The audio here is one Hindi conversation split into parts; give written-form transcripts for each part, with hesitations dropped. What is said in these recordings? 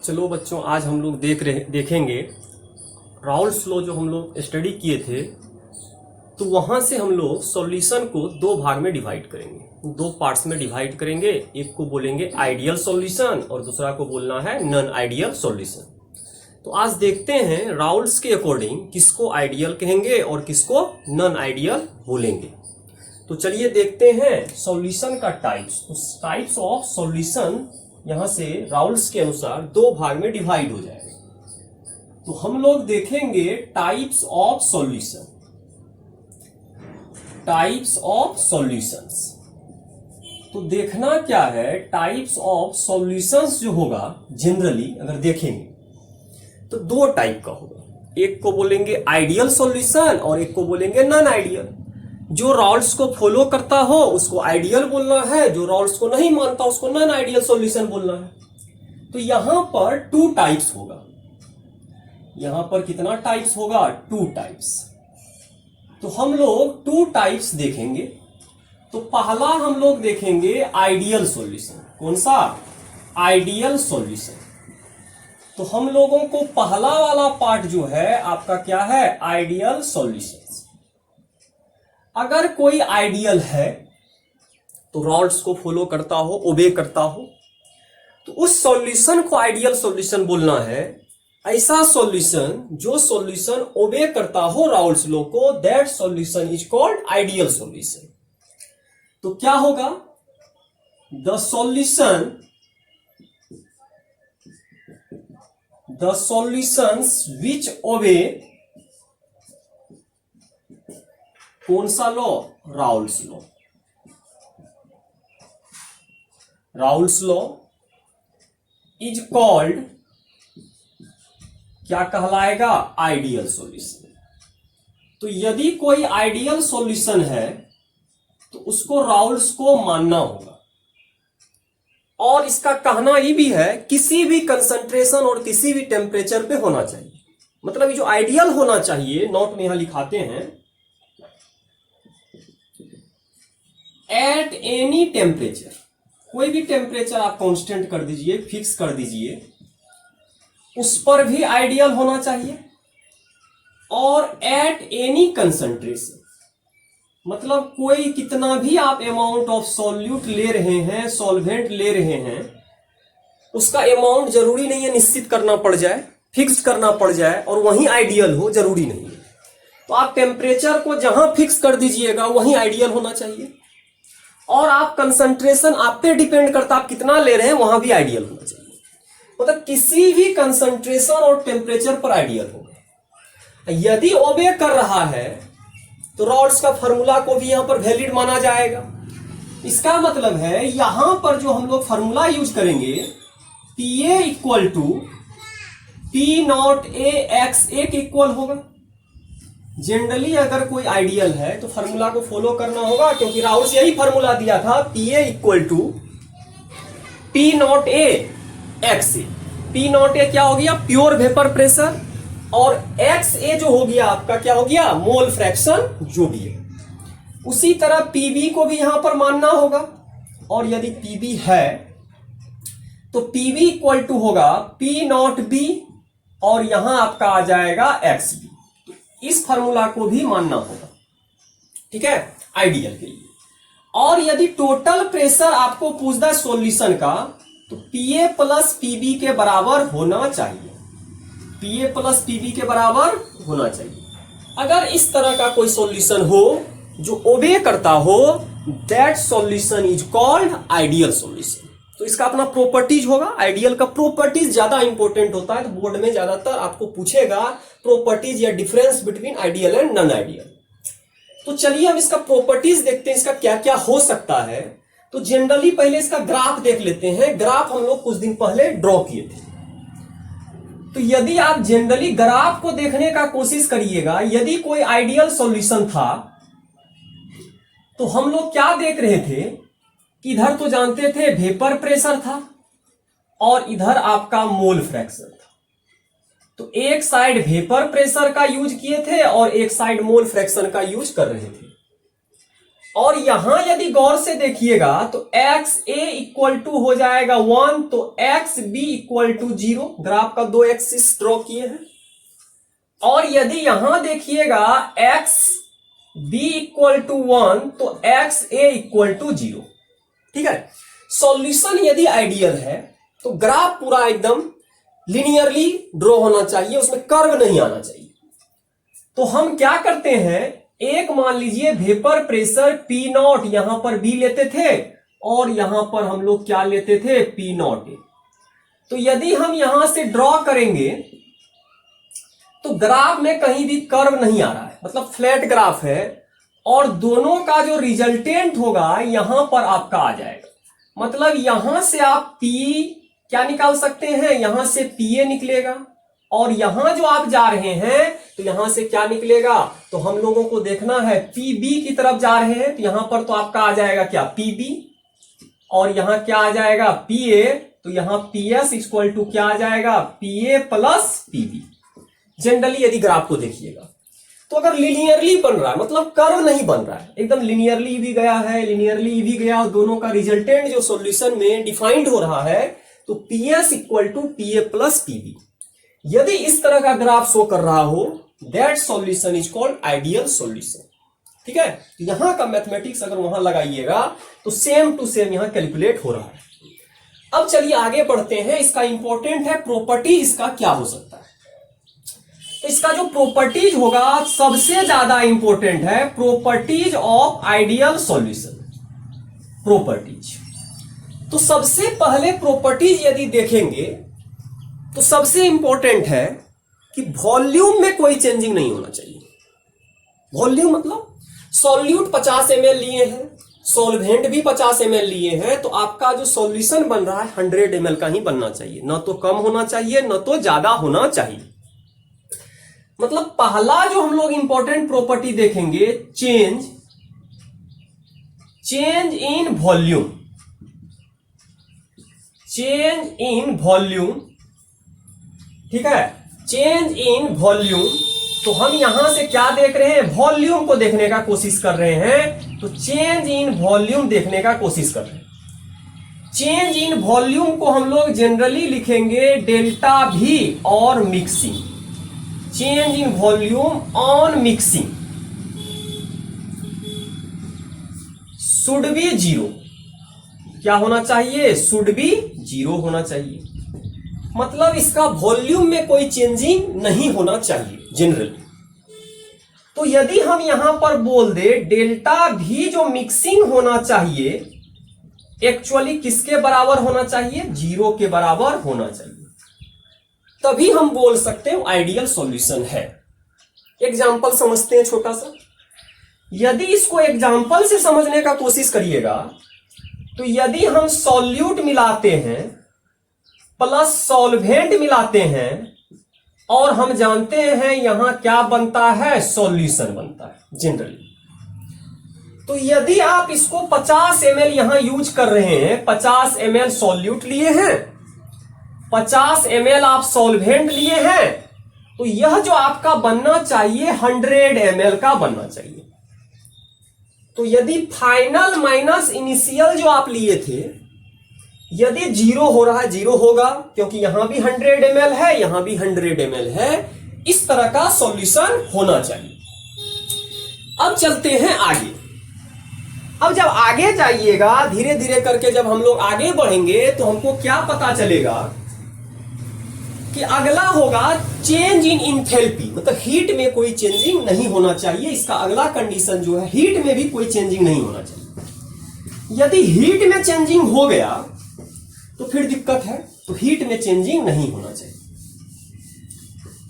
चलो बच्चों, आज हम लोग देखेंगे राउल्स लॉ जो हम लोग स्टडी किए थे। तो वहां से हम लोग सॉल्यूशन को दो भाग में डिवाइड करेंगे, दो पार्ट्स में डिवाइड करेंगे। एक को बोलेंगे आइडियल सॉल्यूशन और दूसरा को बोलना है नॉन आइडियल सॉल्यूशन। तो आज देखते हैं राउल्स के अकॉर्डिंग किसको आइडियल कहेंगे और किसको नॉन आइडियल बोलेंगे। तो चलिए देखते हैं सॉल्यूशन का टाइप्स। तो टाइप्स ऑफ सॉल्यूशन यहां से राउल्स के अनुसार दो भाग में डिवाइड हो जाएगा। तो हम लोग देखेंगे types of solution, types of solutions. तो देखना क्या है, टाइप्स ऑफ सॉल्यूशंस जो होगा जनरली अगर देखेंगे तो दो टाइप का होगा। एक को बोलेंगे आइडियल सॉल्यूशन और एक को बोलेंगे नॉन आइडियल। जो राउल्स को फॉलो करता हो उसको आइडियल बोलना है, जो राउल्स को नहीं मानता उसको नॉन आइडियल सॉल्यूशन बोलना है। तो यहां पर टू टाइप्स होगा। यहां पर कितना टाइप्स होगा? Two types. तो हम लोग टू टाइप्स देखेंगे। तो पहला हम लोग देखेंगे आइडियल सॉल्यूशन। कौन सा? Ideal solution. तो हम लोगों को पहला वाला पार्ट जो है आपका क्या है? Ideal solution. अगर कोई आइडियल है तो राउल्स को फॉलो करता हो, ओबे करता हो, तो उस सॉल्यूशन को आइडियल सॉल्यूशन बोलना है। ऐसा सॉल्यूशन जो सॉल्यूशन ओबे करता हो राउल्स लॉ को, that solution is called ideal solution. तो क्या होगा? द सॉल्यूशंस विच ओबे कौन सा law? Raoult's law. Raoult's law is called, क्या कहलाएगा? Ideal solution. तो यदि कोई आइडियल सॉल्यूशन है तो उसको राउल्स को मानना होगा। और इसका कहना ये भी है किसी भी कंसंट्रेशन और किसी भी टेम्परेचर पे होना चाहिए। मतलब ये जो आइडियल होना चाहिए, नोट में यहां लिखाते हैं, एट एनी टेम्परेचर। कोई भी टेम्परेचर आप कांस्टेंट कर दीजिए, फिक्स कर दीजिए, उस पर भी आइडियल होना चाहिए। और एट एनी कंसंट्रेशन, मतलब कोई कितना भी आप अमाउंट ऑफ सॉल्यूट ले रहे हैं, सॉल्वेंट ले रहे हैं, उसका अमाउंट जरूरी नहीं है निश्चित करना पड़ जाए, फिक्स करना पड़ जाए और वहीं आइडियल हो, जरूरी नहीं है। तो आप टेम्परेचर को जहां फिक्स कर दीजिएगा वहीं आइडियल होना चाहिए। और आप कंसंट्रेशन आप पे डिपेंड करता, आप कितना ले रहे हैं वहां भी आइडियल होना चाहिए। मतलब किसी भी कंसंट्रेशन और टेम्परेचर पर आइडियल होगा। यदि ओबे कर रहा है तो राउल्स का फार्मूला को भी यहां पर वैलिड माना जाएगा। इसका मतलब है यहां पर जो हम लोग फार्मूला यूज करेंगे, PA equal to P naught A X A के इक्वल होगा। जनरली अगर कोई आइडियल है तो फार्मूला को फॉलो करना होगा, क्योंकि राउल्स यही फार्मूला दिया था, PA equal to P naught A X A. P naught A क्या हो गया? Pure vapour pressure. और एक्स ए जो हो गया आपका क्या हो गया? मोल फ्रैक्शन जो भी है। उसी तरह पीबी को भी यहां पर मानना होगा। और यदि पीबी है तो पीबी इक्वल टू होगा पी नॉट बी और यहां आपका आ जाएगा एक्स बी। इस फार्मूला को भी मानना होगा, ठीक है, आइडियल के लिए। और यदि टोटल प्रेशर आपको पूछता है सॉल्यूशन का, तो पीए प्लस पीबी के बराबर होना चाहिए। पीए प्लस पीबी के बराबर होना चाहिए। अगर इस तरह का कोई सॉल्यूशन हो जो ओबे करता हो, that solution is called ideal solution. तो इसका अपना प्रॉपर्टीज होगा। आइडियल का प्रॉपर्टीज ज्यादा इंपॉर्टेंट होता है, तो बोर्ड में ज्यादातर आपको पूछेगा प्रॉपर्टीज या difference between ideal and non ideal. तो चलिए हम इसका प्रॉपर्टीज देखते हैं, इसका क्या क्या हो सकता है। तो जनरली पहले इसका ग्राफ देख लेते हैं। ग्राफ हम लोग कुछ दिन पहले ड्रॉ किए थे। तो यदि आप जनरली ग्राफ को देखने का कोशिश करिएगा, यदि कोई आइडियल सॉल्यूशन था तो हम लोग क्या देख रहे थे कि इधर तो जानते थे वेपर प्रेशर था और इधर आपका मोल फ्रैक्शन था। तो एक साइड वेपर प्रेशर का यूज किए थे और एक साइड मोल फ्रैक्शन का यूज कर रहे थे। और यहां यदि गौर से देखिएगा तो एक्स ए इक्वल टू हो जाएगा 1, तो x b equal to 0। Graph का 2 एक्सिस ड्रॉ किए हैं। और यदि यहां देखिएगा एक्स बी इक्वल टू 1, तो एक्स ए इक्वल टू 0। ठीक है, सॉल्यूशन यदि आइडियल है तो ग्राफ पूरा एकदम लिनियरली ड्रॉ होना चाहिए, उसमें कर्व नहीं आना चाहिए। तो हम क्या करते हैं, एक मान लीजिए वेपर प्रेशर P0 यहां पर B लेते थे और यहां पर हम लोग क्या लेते थे, P0A। तो यदि हम यहां से ड्रॉ करेंगे तो ग्राफ में कहीं भी कर्व नहीं आ रहा है, मतलब फ्लैट ग्राफ है, और दोनों का जो रिजल्टेंट होगा यहां पर आपका आ जाएगा। मतलब यहां से आप P क्या निकाल सकते हैं, यहां से PA निकलेगा, और यहां जो आप जा रहे हैं तो यहां से क्या निकलेगा, तो हम लोगों को देखना है PB की तरफ जा रहे हैं, तो यहां पर तो आपका आ जाएगा क्या, PB, और यहां क्या आ जाएगा, PA, तो यहां PS इक्वल टू क्या आ जाएगा, PA प्लस PB। जनरली यदि ग्राफ को देखिएगा तो अगर लिनियरली बन रहा है, मतलब कर्व नहीं बन रहा है, एकदम लिनियरली भी गया है, लिनियरली भी गया, और दोनों का रिजल्टेंट जो सॉल्यूशन में डिफाइंड हो रहा है, तो PS equal to PA plus PB। यदि इस तरह का ग्राफ शो कर रहा हो, that solution is called ideal solution. ठीक है, तो यहां का मैथमेटिक्स अगर वहां लगाइएगा तो सेम टू सेम यहां कैलकुलेट हो रहा है। अब चलिए आगे बढ़ते हैं, इसका इंपॉर्टेंट है प्रॉपर्टी, इसका क्या हो सकता है। तो इसका जो प्रॉपर्टीज होगा सबसे ज्यादा इंपॉर्टेंट है properties of ideal solution. Properties, तो सबसे पहले प्रॉपर्टीज यदि देखेंगे तो सबसे इंपॉर्टेंट है कि वॉल्यूम में कोई चेंजिंग नहीं होना चाहिए। वॉल्यूम मतलब सॉल्यूट 50 ml लिए हैं, सॉल्वेंट भी 50 ml लिए हैं, तो आपका जो सॉल्यूशन बन रहा है 100 ml का ही बनना चाहिए, न तो कम होना चाहिए न तो ज्यादा होना चाहिए। मतलब पहला जो हम लोग इंपॉर्टेंट प्रॉपर्टी देखेंगे, change in volume. Change in volume, ठीक है, चेंज इन वॉल्यूम। तो हम यहां से क्या देख रहे हैं, वॉल्यूम को देखने का कोशिश कर रहे हैं, तो चेंज इन वॉल्यूम देखने का कोशिश कर रहे हैं। चेंज इन वॉल्यूम को हम लोग जनरली लिखेंगे डेल्टा V और mixing. Change in volume on mixing should B 0। क्या होना चाहिए, शुड बी 0 होना चाहिए। मतलब इसका वॉल्यूम में कोई चेंजिंग नहीं होना चाहिए जनरली। तो यदि हम यहां पर बोल दे डेल्टा V जो मिक्सिंग होना चाहिए, एक्चुअली किसके बराबर होना चाहिए, 0 के बराबर होना चाहिए, तभी हम बोल सकते हैं आइडियल सॉल्यूशन है। एग्जाम्पल समझते हैं छोटा सा। यदि इसको एग्जाम्पल से समझने का कोशिश करिएगा तो यदि हम सॉल्यूट मिलाते हैं प्लस सॉल्वेंट मिलाते हैं और हम जानते हैं यहां क्या बनता है, सॉल्यूशन बनता है जनरली। तो यदि आप इसको 50 ml यहां यूज कर रहे हैं, 50 ml सॉल्यूट लिए हैं, 50 ml आप सॉल्वेंट लिए हैं, तो यह जो आपका बनना चाहिए 100 ml का बनना चाहिए। तो यदि फाइनल माइनस इनिशियल जो आप लिए थे, यदि 0 हो रहा है, 0 होगा, क्योंकि यहां भी 100 ml है, यहां भी 100 ml है। इस तरह का सॉल्यूशन होना चाहिए। अब चलते हैं आगे। अब जब आगे जाइएगा, धीरे धीरे करके जब हम लोग आगे बढ़ेंगे तो हमको क्या पता चलेगा कि अगला होगा चेंज इन इंथैल्पी। मतलब हीट में कोई चेंजिंग नहीं होना चाहिए। इसका अगला कंडीशन जो है, हीट में भी कोई चेंजिंग नहीं होना चाहिए। यदि हीट में चेंजिंग हो गया तो फिर दिक्कत है, तो हीट में चेंजिंग नहीं होना चाहिए।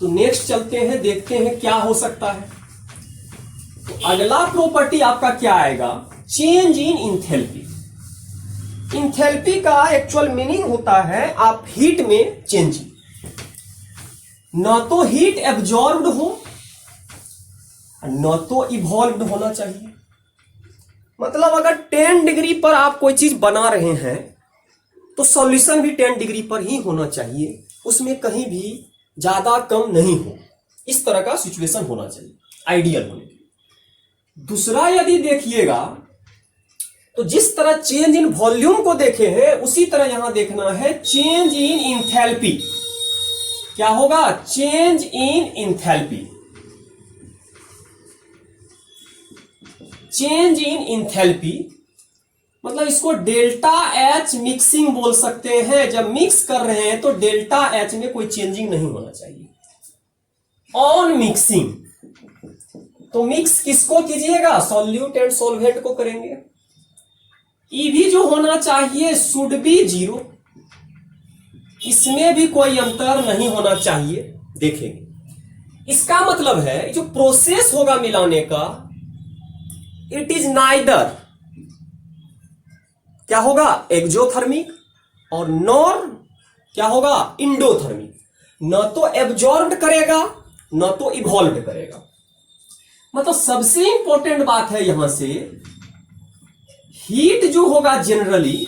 तो नेक्स्ट चलते हैं, देखते हैं क्या हो सकता है। तो अगला प्रॉपर्टी आपका क्या आएगा, चेंज इन इंथैल्पी। इंथैल्पी का एक्चुअल मीनिंग होता है आप हीट में चेंजिंग। न तो हीट एब्जॉर्ब्ड हो, न तो इवॉल्व्ड होना चाहिए। मतलब अगर 10 डिग्री पर आप कोई चीज बना रहे हैं तो सॉल्यूशन भी 10 डिग्री पर ही होना चाहिए, उसमें कहीं भी ज्यादा कम नहीं हो। इस तरह का सिचुएशन होना चाहिए आइडियल होने के लिए। दूसरा यदि देखिएगा तो जिस तरह चेंज इन वॉल्यूम को देखे हैं उसी तरह यहां देखना है चेंज इन इंथैल्पी। क्या होगा? Change in enthalpy. Change in enthalpy मतलब इसको डेल्टा एच मिक्सिंग बोल सकते हैं। जब मिक्स कर रहे हैं तो डेल्टा एच में कोई चेंजिंग नहीं होना चाहिए। ऑन मिक्सिंग तो मिक्स किसको कीजिएगा? सॉल्यूट एंड सॉल्वेंट को करेंगे। भी जो होना चाहिए शुड बी 0, इसमें भी कोई अंतर नहीं होना चाहिए। देखेंगे इसका मतलब है जो प्रोसेस होगा मिलाने का, इट इज नाइदर क्या होगा? एक्जोथर्मिक और नॉर क्या होगा? इंडोथर्मिक। न तो एब्जॉर्ब्ड करेगा न तो इवॉल्व करेगा। मतलब सबसे इंपॉर्टेंट बात है यहां से, हीट जो होगा generally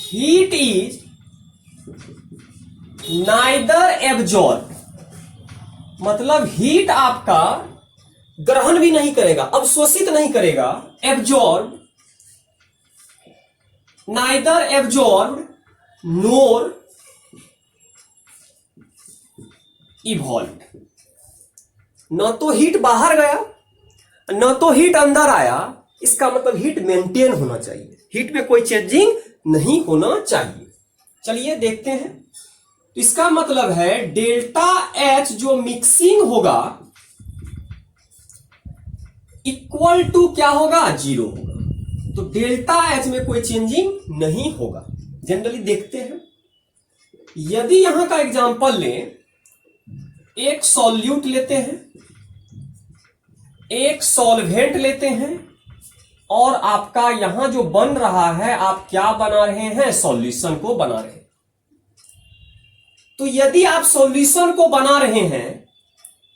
heat is neither absorb, मतलब हीट आपका ग्रहण भी नहीं करेगा, अवशोषित नहीं करेगा। एब्जॉर्ब, नाइदर एब्जॉर्ब नोर इवॉल्व। न तो हीट बाहर गया न तो हीट अंदर आया। इसका मतलब हीट मेंटेन होना चाहिए, हीट में कोई चेंजिंग नहीं होना चाहिए। चलिए देखते हैं। तो इसका मतलब है डेल्टा एच जो मिक्सिंग होगा इक्वल टू क्या होगा? 0 होगा। तो डेल्टा एच में कोई चेंजिंग नहीं होगा। जनरली देखते हैं, यदि यहां का एग्जांपल लें, एक सॉल्यूट लेते हैं, एक सॉल्वेंट लेते हैं और आपका यहां जो बन रहा है, आप क्या बना रहे हैं? सॉल्यूशन को बना रहे हैं। तो यदि आप सॉल्यूशन को बना रहे हैं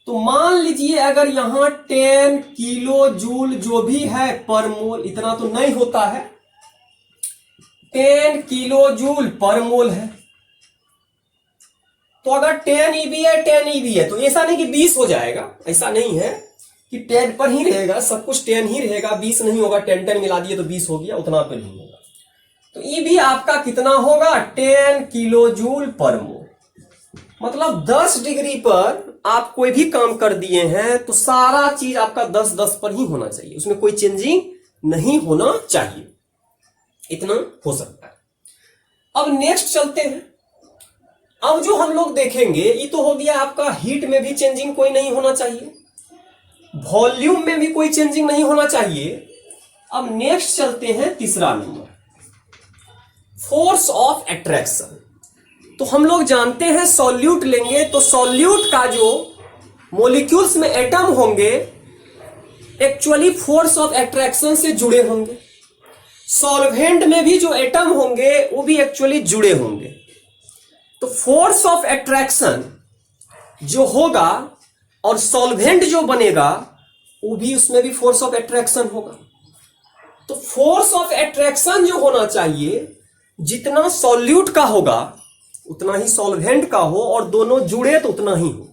तो मान लीजिए अगर यहां 10 किलो जूल जो भी है पर मोल, इतना तो नहीं होता है, 10 किलो जूल पर मोल है। तो अगर 10 EV है 10 EV है तो ऐसा नहीं कि 20 हो जाएगा, ऐसा नहीं है कि 10 पर ही रहेगा, सब कुछ 10 ही रहेगा, 20 नहीं होगा। 10 मिला दिए तो 20 हो गया, उतना पे नहीं होगा। तो EV आपका कितना होगा? 10 किलो जूल पर मोल। मतलब 10 डिग्री पर आप कोई भी काम कर दिए हैं तो सारा चीज आपका 10-10 पर ही होना चाहिए, उसमें कोई चेंजिंग नहीं होना चाहिए। इतना हो सकता है। अब नेक्स्ट चलते हैं। अब जो हम लोग देखेंगे ये तो हो गया आपका हीट में भी चेंजिंग कोई नहीं होना चाहिए, वॉल्यूम में भी कोई चेंजिंग नहीं होना चाहिए। अब नेक्स्ट चलते हैं तीसरा नंबर, फोर्स ऑफ अट्रैक्शन। तो हम लोग जानते हैं सॉल्यूट लेंगे तो सॉल्यूट का जो मॉलिक्यूल्स में एटम होंगे एक्चुअली फोर्स ऑफ अट्रैक्शन से जुड़े होंगे। सॉल्वेंट में भी जो एटम होंगे वो भी एक्चुअली जुड़े होंगे। तो फोर्स ऑफ अट्रैक्शन जो होगा और सॉल्वेंट जो बनेगा वो भी, उसमें भी फोर्स ऑफ अट्रैक्शन होगा। तो फोर्स ऑफ अट्रैक्शन जो होना चाहिए, जितना सॉल्यूट का होगा उतना ही सॉल्वेंट का हो, और दोनों जुड़े तो उतना ही हो।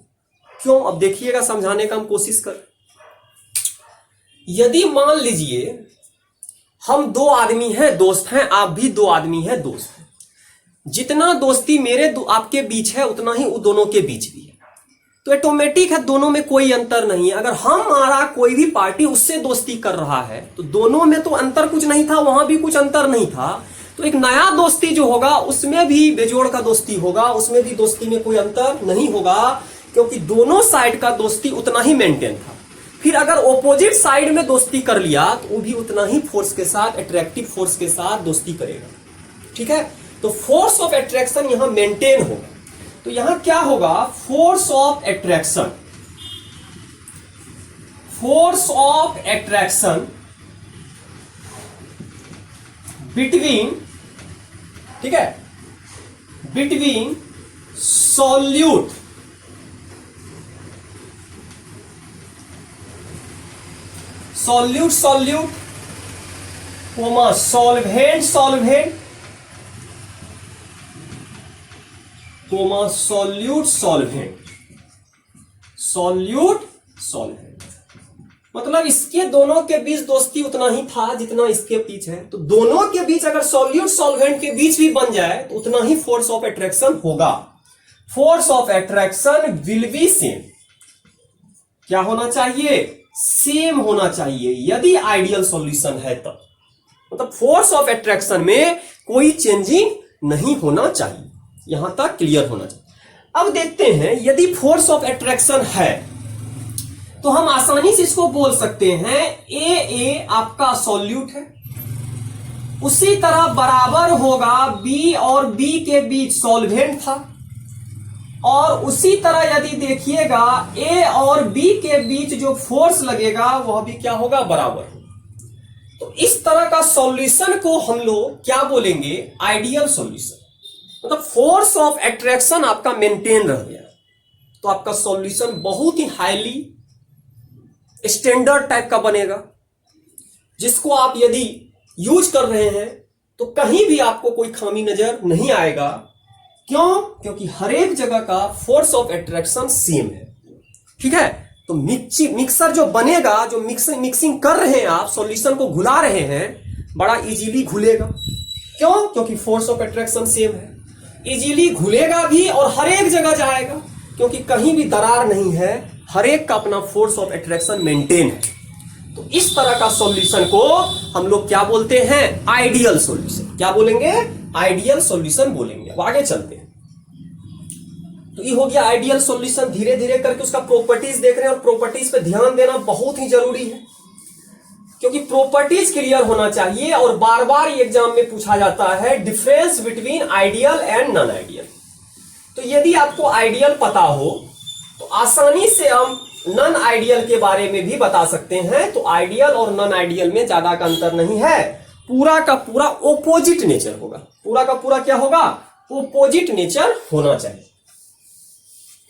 क्यों? अब देखिएगा, समझाने का हम कोशिश कर। यदि मान लीजिए हम 2 आदमी हैं, दोस्त हैं, आप भी 2 आदमी हैं, दोस्त हैं, जितना दोस्ती मेरे आपके बीच है उतना ही वो दोनों के बीच भी है। तो ऑटोमेटिक है, दोनों में कोई अंतर नहीं है। अगर हमारा कोई भी पार्टी उससे दोस्ती कर रहा है तो दोनों में तो अंतर कुछ नहीं था, वहां भी कुछ अंतर नहीं था। तो एक नया दोस्ती जो होगा उसमें भी बेजोड़ का दोस्ती होगा, उसमें भी दोस्ती में कोई अंतर नहीं होगा, क्योंकि दोनों साइड का दोस्ती उतना ही मेंटेन था। फिर अगर ऑपोजिट साइड में दोस्ती कर लिया तो वो भी उतना ही फोर्स के साथ, अट्रैक्टिव फोर्स के साथ दोस्ती करेगा। ठीक है, तो फोर्स ऑफ अट्रैक्शन यहां मेंटेन होगा। तो यहां क्या होगा? Force of attraction, force of attraction between, ठीक है, between solute solute comma solvent comma solute मतलब इसके दोनों के बीच दोस्ती उतना ही था जितना इसके बीच है। तो दोनों के बीच अगर सॉल्यूट सॉल्वेंट के बीच भी बन जाए तो उतना ही फोर्स ऑफ अट्रैक्शन होगा। Force of attraction will be same. क्या होना चाहिए? सेम होना चाहिए यदि आइडियल सॉल्यूशन है तब। मतलब फोर्स ऑफ अट्रैक्शन में कोई चेंजिंग नहीं होना चाहिए। यहां तक क्लियर होना चाहिए। अब देखते हैं यदि फोर्स ऑफ अट्रैक्शन है तो हम आसानी से इसको बोल सकते हैं ए आपका सॉल्यूट है, उसी तरह बराबर होगा बी और बी के बीच सॉल्वेंट था, और उसी तरह यदि देखिएगा ए और बी के बीच जो फोर्स लगेगा वह भी क्या होगा? बराबर। तो इस तरह का सॉल्यूशन को हम लोग क्या बोलेंगे? Ideal solution. मतलब फोर्स ऑफ अट्रैक्शन आपका मेंटेन रह गया तो आपका सॉल्यूशन बहुत ही हाईली स्टैंडर्ड टाइप का बनेगा, जिसको आप यदि यूज कर रहे हैं तो कहीं भी आपको कोई खामी नजर नहीं आएगा। क्यों? क्योंकि हर एक जगह का फोर्स ऑफ अट्रैक्शन सेम है। ठीक है, तो मिक्सर जो बनेगा, जो मिक्सिंग कर रहे हैं आप, सॉल्यूशन को घुला रहे हैं, बड़ा इजीली घुलेगा। क्यों? क्योंकि फोर्स ऑफ अट्रैक्शन सेम है। इजीली घुलेगा भी और हर एक जगह जाएगा क्योंकि कहीं भी दरार नहीं है, हर एक का अपना फोर्स ऑफ अट्रैक्शन मेंटेन है। तो इस तरह का सॉल्यूशन को हम लोग क्या बोलते हैं? Ideal solution. क्या बोलेंगे? आइडियल सॉल्यूशन बोलेंगे। अब आगे चलते हैं। तो ये हो गया आइडियल सॉल्यूशन। धीरे धीरे करके उसका प्रॉपर्टीज देख रहे हैं, और प्रॉपर्टीज पे ध्यान देना बहुत ही जरूरी है क्योंकि प्रॉपर्टीज क्लियर होना चाहिए। और बार बार एग्जाम में पूछा जाता है difference between ideal and non ideal. तो यदि आपको आइडियल पता हो तो आसानी से हम नॉन आइडियल के बारे में भी बता सकते हैं। तो आइडियल और नॉन आइडियल में ज्यादा का अंतर नहीं है, पूरा का पूरा ओपोजिट नेचर होगा। पूरा का पूरा क्या होगा? ओपोजिट नेचर होना चाहिए,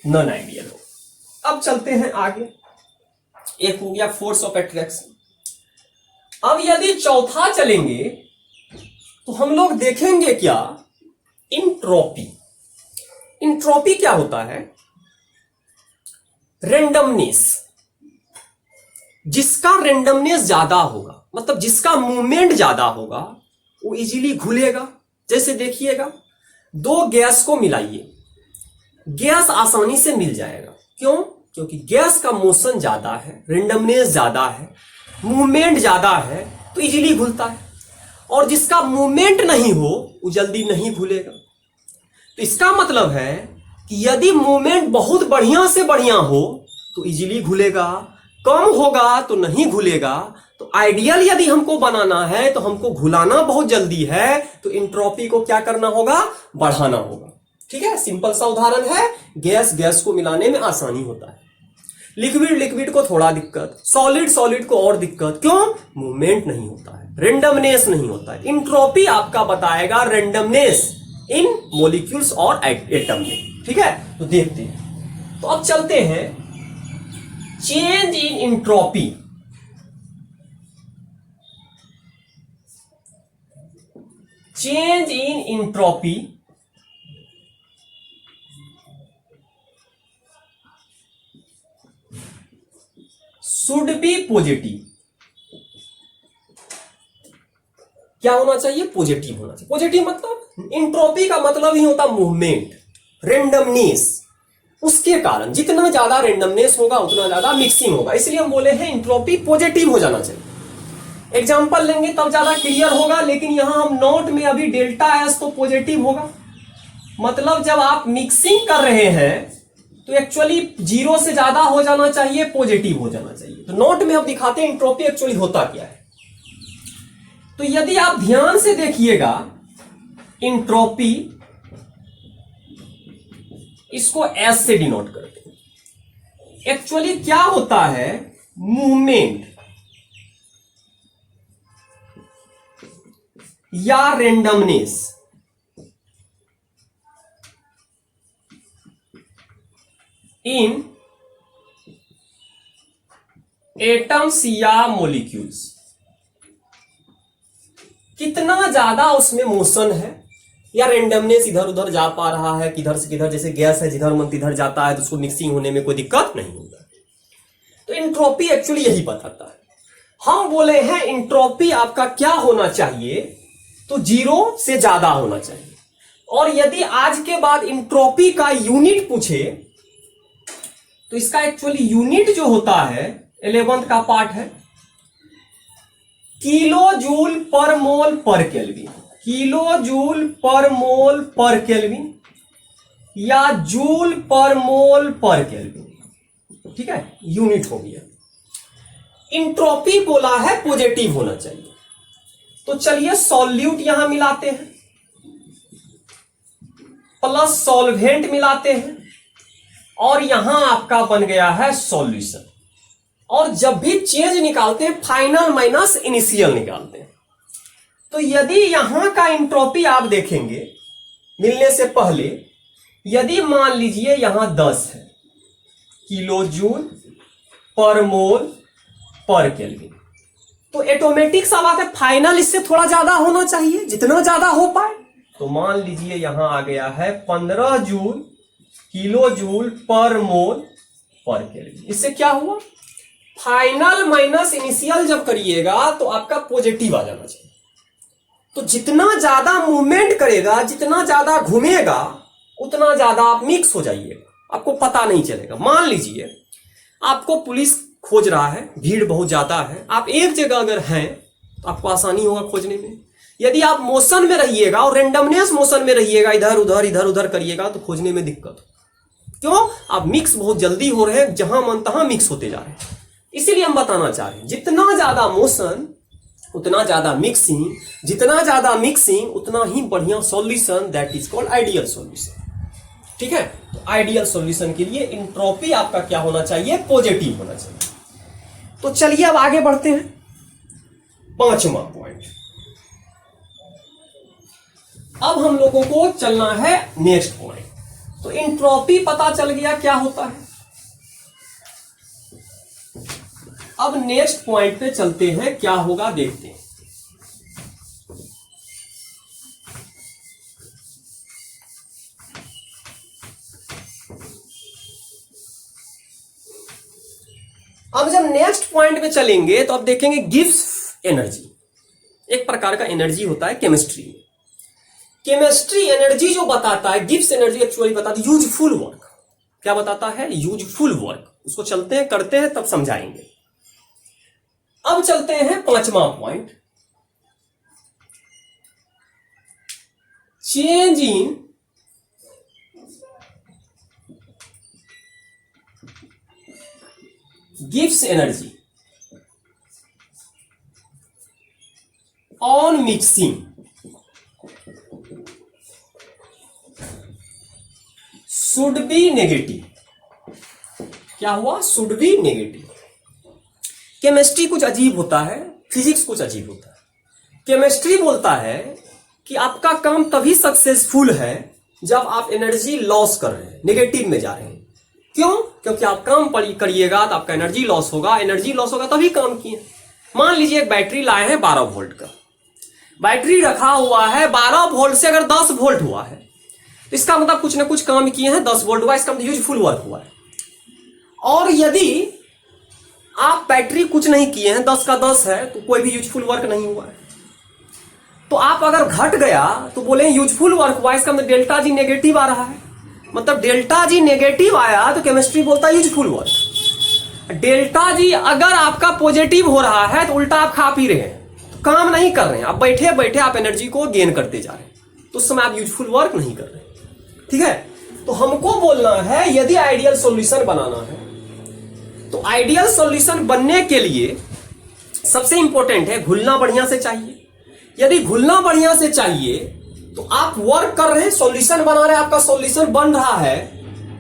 नॉन आइडियल हो। अब चलते हैं आगे। एक हो गया फोर्स ऑफ अट्रैक्शन। अब यदि चौथा चलेंगे तो हम लोग देखेंगे क्या? इंट्रोपी। इंट्रोपी क्या होता है? रेंडमनेस। जिसका रेंडमनेस ज्यादा होगा, मतलब जिसका मूवमेंट ज्यादा होगा, वो इजीली घुलेगा। जैसे देखिएगा, दो गैस को मिलाइए, गैस आसानी से मिल जाएगा। क्यों? क्योंकि गैस का मोशन ज्यादा है, रेंडमनेस ज्यादा है, मूवमेंट ज्यादा है, तो इजीली घुलता है। और जिसका मूवमेंट नहीं हो वो जल्दी नहीं घुलेगा। तो इसका मतलब है कि यदि मूवमेंट बहुत बढ़िया से बढ़िया हो तो इजीली घुलेगा, कम होगा तो नहीं घुलेगा। तो आइडियल यदि हमको बनाना है तो हमको घुलाना बहुत जल्दी है, तो इंट्रोपी को क्या करना होगा? बढ़ाना होगा। ठीक है, सिंपल सा उदाहरण है, गैस गैस को मिलाने में आसानी होता है, लिक्विड लिक्विड को थोड़ा दिक्कत, सॉलिड सॉलिड को और दिक्कत। क्यों? मूवमेंट नहीं होता है, रेंडमनेस नहीं होता है। इंट्रोपी आपका बताएगा रेंडमनेस इन मॉलिक्यूल्स और एटम में। ठीक है, तो देखते हैं। तो अब चलते हैं change in entropy. Change in entropy should be positive. क्या होना चाहिए? पॉजिटिव होना चाहिए। पॉजिटिव मतलब इंट्रोपी का मतलब ही होता मूवमेंट, रेंडमनेस। उसके कारण जितना ज्यादा रेंडमनेस होगा उतना ज्यादा मिक्सिंग होगा, इसलिए हम बोले हैं इंट्रोपी पॉजिटिव हो जाना चाहिए। एग्जांपल लेंगे तब ज्यादा क्लियर होगा, लेकिन यहां हम नोट में अभी डेल्टा एस तो पॉजिटिव होगा। मतलब जब आप मिक्सिंग कर रहे हैं तो एक्चुअली 0 से ज्यादा हो जाना चाहिए, पॉजिटिव हो जाना चाहिए। तो नोट में अब दिखाते हैं इंट्रोपी एक्चुअली होता क्या है। तो यदि आप ध्यान से देखिएगा, इंट्रोपी इसको एस से डिनोट करते हैं। एक्चुअली क्या होता है? मूवमेंट या रेंडमनेस इन एटम्स या मॉलिक्यूल्स। कितना ज्यादा उसमें मोशन है या रेंडमनेस इधर उधर जा पा रहा है, किधर से किधर, जैसे गैस है जिधर मन तिधर जाता है तो उसको मिक्सिंग होने में कोई दिक्कत नहीं होगा। तो तो इंट्रोपी एक्चुअली यही बताता है। हम बोले हैं इंट्रोपी आपका क्या होना चाहिए, तो 0 से ज्यादा होना चाहिए। और यदि आज के बाद इंट्रोपी का यूनिट पूछे तो इसका एक्चुअली यूनिट जो होता है 11th का पार्ट है किलो जूल पर मोल पर केल्विन, किलो जूल पर मोल पर केल्विन या जूल पर मोल पर केल्विन। ठीक है, यूनिट हो गया। इंट्रोपी बोला है पॉजिटिव होना चाहिए, तो चलिए सॉल्यूट यहां मिलाते हैं प्लस सॉल्वेंट मिलाते हैं और यहां आपका बन गया है सॉल्यूशन। और जब भी चेंज निकालते हैं फाइनल माइनस इनिशियल निकालते हैं। तो यदि यहां का इंट्रोपी आप देखेंगे मिलने से पहले, यदि मान लीजिए यहां 10 है किलो जूल पर मोल पर केल्विन, तो ऑटोमेटिक सा बात है फाइनल इससे थोड़ा ज्यादा होना चाहिए, जितना ज्यादा हो पाए। तो मान लीजिए यहां आ गया है 15 जूल किलो जूल पर मोल पर केल्विन। इससे क्या हुआ, फाइनल माइनस इनिशियल जब करिएगा तो आपका पॉजिटिव आ जाना चाहिए। तो जितना ज्यादा मूवमेंट करेगा, जितना ज्यादा घूमेगा, उतना ज्यादा आप मिक्स हो जाइएगा, आपको पता नहीं चलेगा। मान लीजिए आपको पुलिस खोज रहा है, भीड़ बहुत ज्यादा है, आप एक जगह अगर हैं तो आपको आसानी होगा खोजने में। यदि आप मोशन में रहिएगा और रेंडमनेस मोशन में रहिएगा, इधर उधर करिएगा तो खोजने में दिक्कत हो। क्यों, आप मिक्स बहुत जल्दी हो रहे हैं, जहां मन तहां मिक्स होते जा रहे हैं। इसीलिए हम बताना चाह रहे हैं जितना ज्यादा मोशन उतना ज्यादा मिक्सिंग, जितना ज्यादा मिक्सिंग उतना ही बढ़िया solution, that is called ideal solution. ठीक है, तो आइडियल सॉल्यूशन के लिए इंट्रोपी आपका क्या होना चाहिए, पॉजिटिव होना चाहिए। तो चलिए अब आगे बढ़ते हैं, 5वां पॉइंट। अब हम लोगों को चलना है नेक्स्ट पॉइंट। तो इंट्रोपी पता चल गया क्या होता है। अब नेक्स्ट पॉइंट पे चलते हैं, क्या होगा देखते हैं। अब जब नेक्स्ट पॉइंट पे चलेंगे तो अब देखेंगे गिब्स एनर्जी। एक प्रकार का एनर्जी होता है केमिस्ट्री में। केमिस्ट्री एनर्जी जो बताता है, गिब्स एनर्जी एक्चुअली बताती है यूजफुल वर्क। क्या बताता है, यूजफुल वर्क। उसको चलते हैं, करते हैं, तब समझाएंगे। अब चलते हैं 5वां point, change in Gibbs energy on mixing should be negative. क्या हुआ, शुड बी नेगेटिव। केमिस्ट्री कुछ अजीब होता है, फिजिक्स कुछ अजीब होता है। केमिस्ट्री बोलता है कि आपका काम तभी सक्सेसफुल है जब आप एनर्जी लॉस कर रहे हैं, नेगेटिव में जा रहे हैं। क्यों, क्योंकि आप काम करिएगा तो आपका एनर्जी लॉस होगा, एनर्जी लॉस होगा तभी काम किए। मान लीजिए एक बैटरी लाए हैं 12 वोल्ट का, बैटरी रखा हुआ है 12 वोल्ट से अगर 10 वोल्ट हुआ है तो इसका मतलब कुछ ना कुछ काम किए हैं, 10 वोल्ट हुआ, इसका मतलब यूजफुल वर्क हुआ है। और यदि आप बैटरी कुछ नहीं किए हैं, 10 का 10 है, तो कोई भी यूजफुल वर्क नहीं हुआ है। तो आप अगर घट गया तो बोले यूजफुल वर्क हुआ, इसका मतलब डेल्टा जी नेगेटिव आ रहा है। मतलब डेल्टा जी नेगेटिव आया तो केमिस्ट्री बोलता है यूजफुल वर्क। डेल्टा जी अगर आपका पॉजिटिव हो रहा है तो उल्टा आप खा पी रहे हैं, तो काम नहीं कर रहे हैं, आप बैठे बैठे आप एनर्जी को गेन करते जा रहे हैं, तो उस समय आप यूजफुल वर्क नहीं कर रहे। ठीक है, तो हमको बोलना है यदि आइडियल सॉल्यूशन बनाना है तो आइडियल सॉल्यूशन बनने के लिए सबसे इंपॉर्टेंट है घुलना बढ़िया से चाहिए। यदि घुलना बढ़िया से चाहिए तो आप वर्क कर रहे हैं, सॉल्यूशन बना रहे हैं, आपका सॉल्यूशन बन रहा है,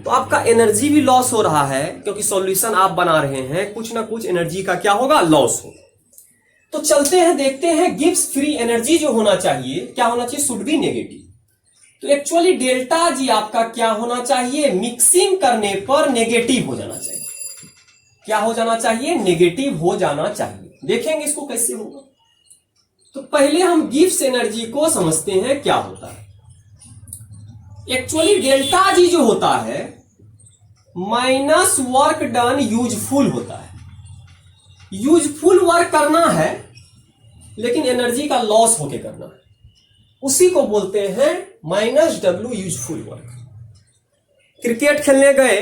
तो आपका एनर्जी भी लॉस हो रहा है, क्योंकि सॉल्यूशन आप बना रहे हैं, कुछ ना कुछ एनर्जी का क्या होगा, लॉस होगा। तो चलते हैं, देखते हैं गिब्स फ्री एनर्जी जो होना चाहिए, क्या होना चाहिए, शुड बी नेगेटिव। तो एक्चुअली डेल्टा जी आपका क्या होना चाहिए, मिक्सिंग करने पर नेगेटिव हो जाना चाहिए। क्या हो जाना चाहिए, नेगेटिव हो जाना चाहिए। देखेंगे इसको कैसे होगा। तो पहले हम गिब्स एनर्जी को समझते हैं क्या होता है। एक्चुअली डेल्टा जी जो होता है माइनस वर्क डन यूजफुल होता है। यूजफुल वर्क करना है लेकिन एनर्जी का लॉस होके करना है, उसी को बोलते हैं -W यूजफुल वर्क। क्रिकेट खेलने गए,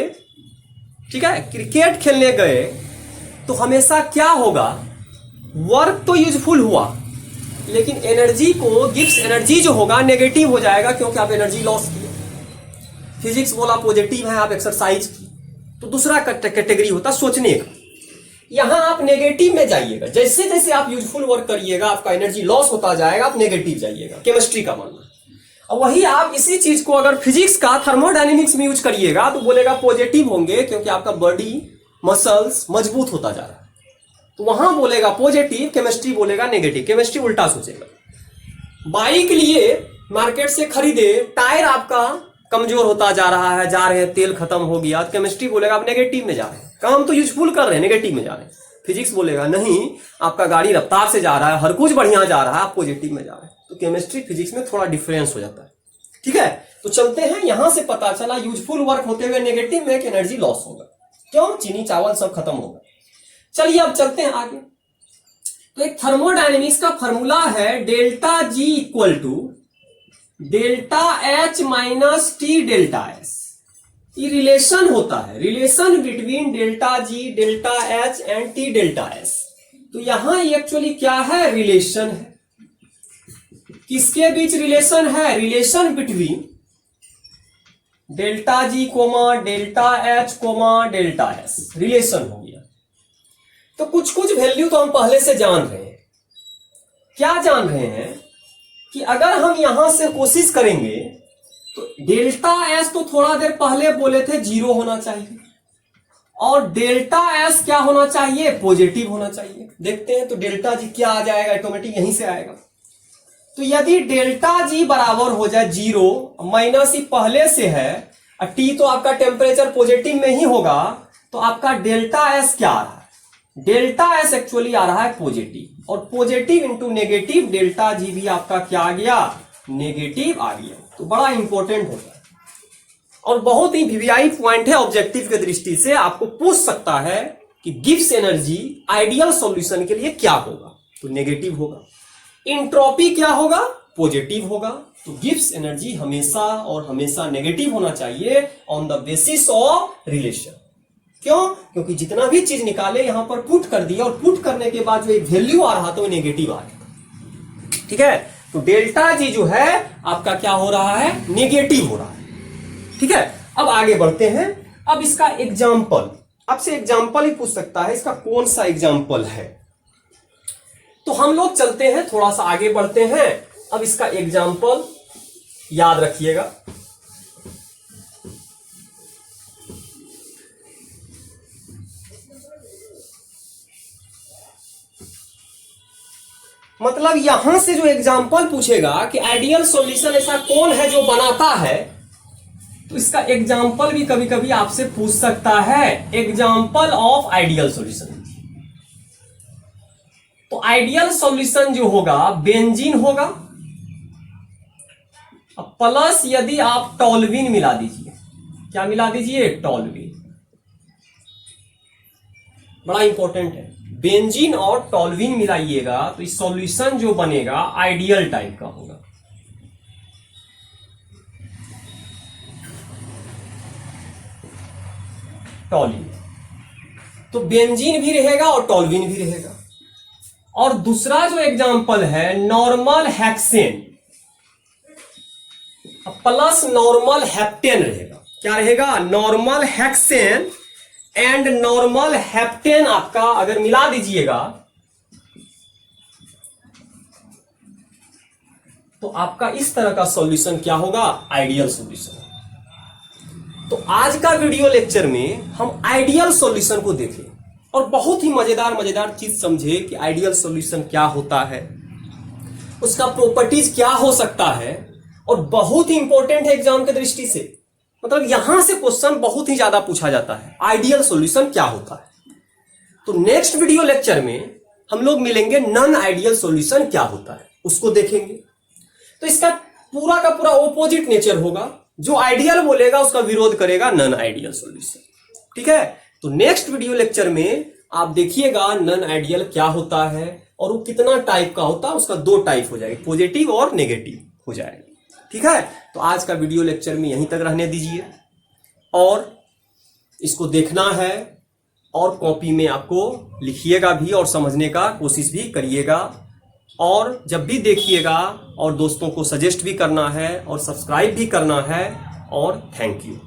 ठीक है, क्रिकेट खेलने गए तो हमेशा क्या होगा, वर्क तो यूजफुल हुआ लेकिन एनर्जी को, गिव्स एनर्जी जो होगा नेगेटिव हो जाएगा क्योंकि आप एनर्जी लॉस किए। फिजिक्स बोला पॉजिटिव है, आप एक्सरसाइज की, तो दूसरा कैटेगरी होता सोचने का। यहां आप नेगेटिव में जाइएगा, जैसे जैसे आप यूजफुल वर्क करिएगा आपका एनर्जी लॉस होता जाएगा, आप नेगेटिव जाइएगा, केमिस्ट्री का मानना। और वही आप इसी चीज को अगर फिजिक्स का थर्मोडायनेमिक्स में यूज करिएगा तो बोलेगा पॉजिटिव होंगे क्योंकि आपका बॉडी मसल्स मजबूत होता जा रहा है, तो वहां बोलेगा पॉजिटिव, केमिस्ट्री बोलेगा नेगेटिव, केमिस्ट्री उल्टा सोचेगा। बाइक लिए मार्केट से खरीदे, टायर आपका कमजोर होता जा रहा है, जा रहे हैं, तेल खत्म हो गया, तो केमिस्ट्री बोलेगा आप नेगेटिव में जा रहे हैं, काम तो यूजफुल कर रहे हैं, नेगेटिव में जा रहे हैं। फिजिक्स बोलेगा नहीं, आपका गाड़ी रफ्तार से जा रहा है, हर कुछ बढ़िया जा रहा है, आप पॉजिटिव में जा रहे हैं। तो केमिस्ट्री फिजिक्स में थोड़ा डिफरेंस हो जाता है, ठीक है। तो चलते हैं, यहां से पता चला यूजफुल वर्क होते हुए नेगेटिव में एनर्जी लॉस होगा, क्यों, चीनी चावल सब खत्म होगा। चलिए अब चलते हैं आगे। तो एक थर्मोडायनेमिक्स का फॉर्मूला है delta G equal to delta H minus T delta S. ये रिलेशन होता है, relation between delta G, delta H and T delta S. तो यहां एक्चुअली क्या है, रिलेशन है। किसके बीच रिलेशन है, relation between delta G comma delta H comma delta S, relation हो गया। तो कुछ कुछ वैल्यू तो हम पहले से जान रहे हैं। क्या जान रहे हैं कि अगर हम यहां से कोशिश करेंगे तो डेल्टा एस तो थोड़ा देर पहले बोले थे 0 होना चाहिए, और डेल्टा एस क्या होना चाहिए, पॉजिटिव होना चाहिए। देखते हैं तो डेल्टा जी क्या आ जाएगा, ऑटोमेटिक यहीं से आएगा। तो यदि डेल्टा जी बराबर हो जाए 0, माइनस ही पहले से है, और टी तो आपका टेम्परेचर पॉजिटिव में ही होगा, तो आपका डेल्टा एस क्या आ रहा है, डेल्टा एस एक्चुअली आ रहा है पॉजिटिव, और positive into negative, delta G भी आपका क्या आ गया, नेगेटिव आ गया। तो बड़ा इंपॉर्टेंट होता है और बहुत ही वीवीआई पॉइंट है, ऑब्जेक्टिव की दृष्टि से आपको पूछ सकता है कि गिव्स एनर्जी आइडियल सॉल्यूशन के लिए क्या होगा, तो नेगेटिव होगा। इंट्रोपी क्या होगा, पॉजिटिव होगा। तो गिव्स एनर्जी हमेशा और हमेशा नेगेटिव होना चाहिए on the basis of relation. क्यों, क्योंकि जितना भी चीज निकाले यहां पर पुट कर दिया, और पुट करने के बाद जो एक वैल्यू आ रहा था वो नेगेटिव आ रहा, ठीक है। तो डेल्टा जी जो है आपका क्या हो रहा है, नेगेटिव हो रहा है, ठीक है। अब आगे बढ़ते हैं। अब इसका एग्जाम्पल, आपसे एग्जाम्पल ही पूछ सकता है, इसका कौन सा एग्जाम्पल है। तो हम लोग चलते हैं, थोड़ा सा आगे बढ़ते हैं। अब इसका एग्जाम्पल याद रखिएगा। मतलब यहां से जो एग्जाम्पल पूछेगा कि आइडियल सॉल्यूशन ऐसा कौन है जो बनाता है, तो इसका एग्जाम्पल भी कभी कभी आपसे पूछ सकता है, एग्जाम्पल ऑफ आइडियल सॉल्यूशन। तो आइडियल सॉल्यूशन जो होगा बेंजीन होगा, प्लस यदि आप टॉल्यूइन मिला दीजिए, क्या मिला दीजिए, टॉल्यूइन। बड़ा इंपॉर्टेंट है, बेंजीन और टॉल्यूइन मिलाइएगा तो इस सॉल्यूशन जो बनेगा आइडियल टाइप का होगा। टॉल्यूइन, तो बेंजीन भी रहेगा और टॉल्यूइन भी रहेगा। और दूसरा जो एग्जांपल है normal hexane plus normal heptane रहेगा। क्या रहेगा, normal hexane and normal heptane आपका अगर मिला दीजिएगा तो आपका इस तरह का सॉल्यूशन क्या होगा, आइडियल सॉल्यूशन। तो आज का वीडियो लेक्चर में हम आइडियल सॉल्यूशन को देखें और बहुत ही मजेदार चीज समझे कि आइडियल सॉल्यूशन क्या होता है, उसका प्रॉपर्टीज क्या हो सकता है, और बहुत ही इंपॉर्टेंट है एग्जाम की दृष्टि से। मतलब यहां से क्वेश्चन बहुत ही ज्यादा पूछा जाता है, आइडियल सॉल्यूशन क्या होता है। तो नेक्स्ट वीडियो लेक्चर में हम लोग मिलेंगे, नॉन आइडियल सॉल्यूशन क्या होता है उसको देखेंगे। तो इसका पूरा का पूरा ऑपोजिट नेचर होगा, जो आइडियल बोलेगा उसका विरोध करेगा नॉन आइडियल सॉल्यूशन, ठीक है। तो नेक्स्ट वीडियो लेक्चर में आप देखिएगा नॉन आइडियल क्या होता है और वो कितना टाइप का होता है, उसका 2 टाइप हो जाएगा, पॉजिटिव और नेगेटिव हो जाएगा। ठीक है, तो आज का वीडियो लेक्चर में यहीं तक रहने दीजिए और इसको देखना है और कॉपी में आपको लिखिएगा भी और समझने का कोशिश भी करिएगा और जब भी देखिएगा और दोस्तों को सजेस्ट भी करना है और सब्सक्राइब भी करना है और थैंक यू।